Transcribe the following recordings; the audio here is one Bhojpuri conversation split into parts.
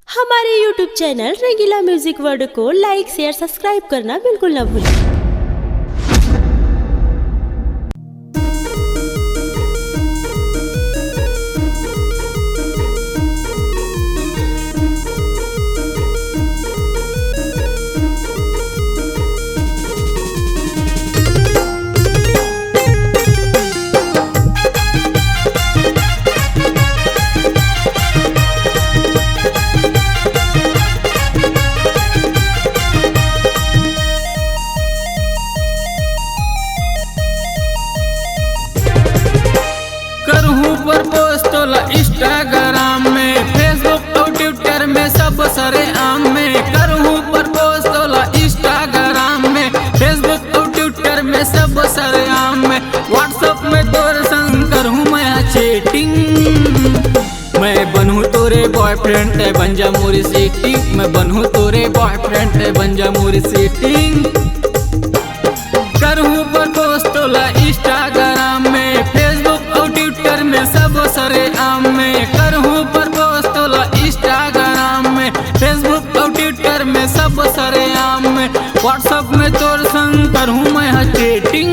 हमारे YouTube चैनल रंगीला म्यूजिक वर्ल्ड को लाइक शेयर सब्सक्राइब करना बिल्कुल ना भूलें। इंस्टाग्राम में, फेसबुक और ट्विटर में, सब सरे आम में करूँ प्रपोज तोला। इंस्टाग्राम में, फेसबुक और ट्विटर में, सब सरे आम में, व्हाट्सएप में तोर संग करूँ मैं चैटिंग। मैं बनूँ तोरे बॉयफ्रेंड ते बन जा मोरी सेटिंग। मैं बनूँ तोरे बॉयफ्रेंड ते बन जा मोरी सेटिंग। करूँ प्रपोज तोला इंस्टाग्राम में, फेसबुक और ट्विटर में, सब सरे आम में करूँ प्रपोज तोला। इंस्टाग्राम में, फेसबुक और ट्विटर में, सब सरे आम में, व्हाट्सएप में तोर संग करूँ मैं चैटिंग।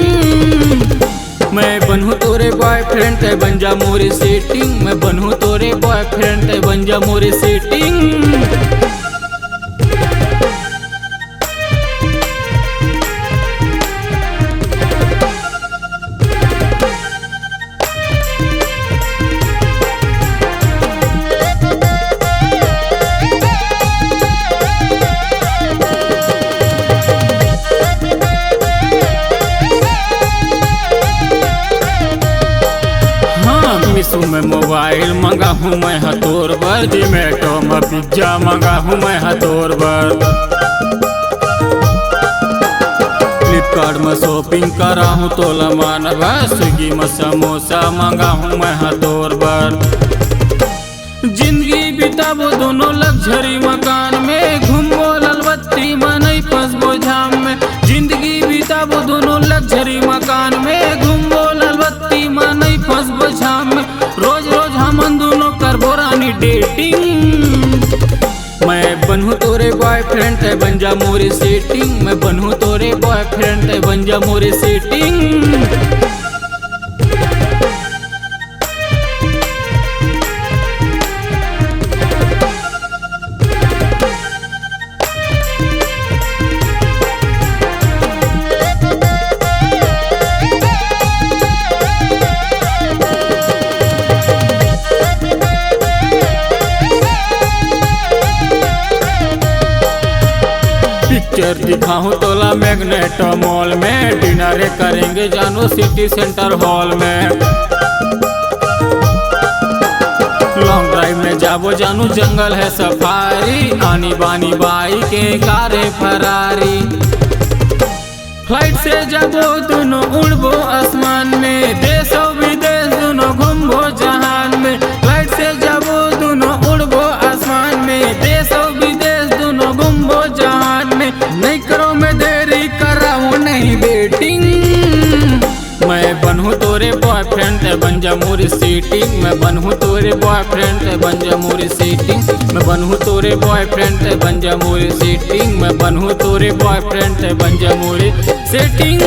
मैं बनूँ तोरे बॉयफ्रेंड ते बन जा मोरी सेटिंग। मैं बनूँ तोरे बॉयफ्रेंड ते बन जा मोरी सेटिंग। मिशो में मोबाइल मंगा हूँ मैं हतोर बर। जोमेटो में पिज्जा मंगा हूँ मैं हतोर बर। फ्लिपकार्ट में शॉपिंग करा हूँ तो लमान भर। स्विगी में समोसा मंगा हूँ मैं हतोर बर। जिंदगी बिताबो दोनों लग्जरी मकान में, घूमो ललबत्ती में नहीं फंसबो जाम में। जिंदगी बिताबो दोनों लग्जरी मकान में, घूमो ललबत्ती में नहीं फंसबो जाम में। रोज रोज हम दोनों करबो रानी डेटिंग। मैं बनूँ तोरे बॉयफ्रेंड ते बन जा मोरी सेटिंग। मैं बनूँ तोरे बॉयफ्रेंड ते बन जा मोरी सेटिंग। पिक्चर दिखाऊं तोला मैग्नेट मॉल में, डिनर करेंगे जानो सिटी सेंटर हॉल में। लॉन्ग ड्राइव में जाबो जानू जंगल है सफारी, आनी बानी बाई के कारे फरारी। फ्लाइट से जाबो दोनों उड़बो आसमान में, देशों विदेश दोनों घूमबो जहान में। फ्लाइट से जाबो दोनों उड़बो आसमान में, देशों विदेश दोनों घूमबो जहान में। नहीं करो मैं देरी कराऊँ नहीं वेटिंग। मैं बनूँ तोरे बॉयफ्रेंड ते बन जा मोरी सेटिंग। मैं बनूँ तोरे बॉयफ्रेंड ते बन जा मोरी सेटिंग। मैं बनूँ तोरे बॉयफ्रेंड ते बन जा मोरी सेटिंग। मैं बनूँ तोरे बॉयफ्रेंड ते बन जा मोरी सेटिंग।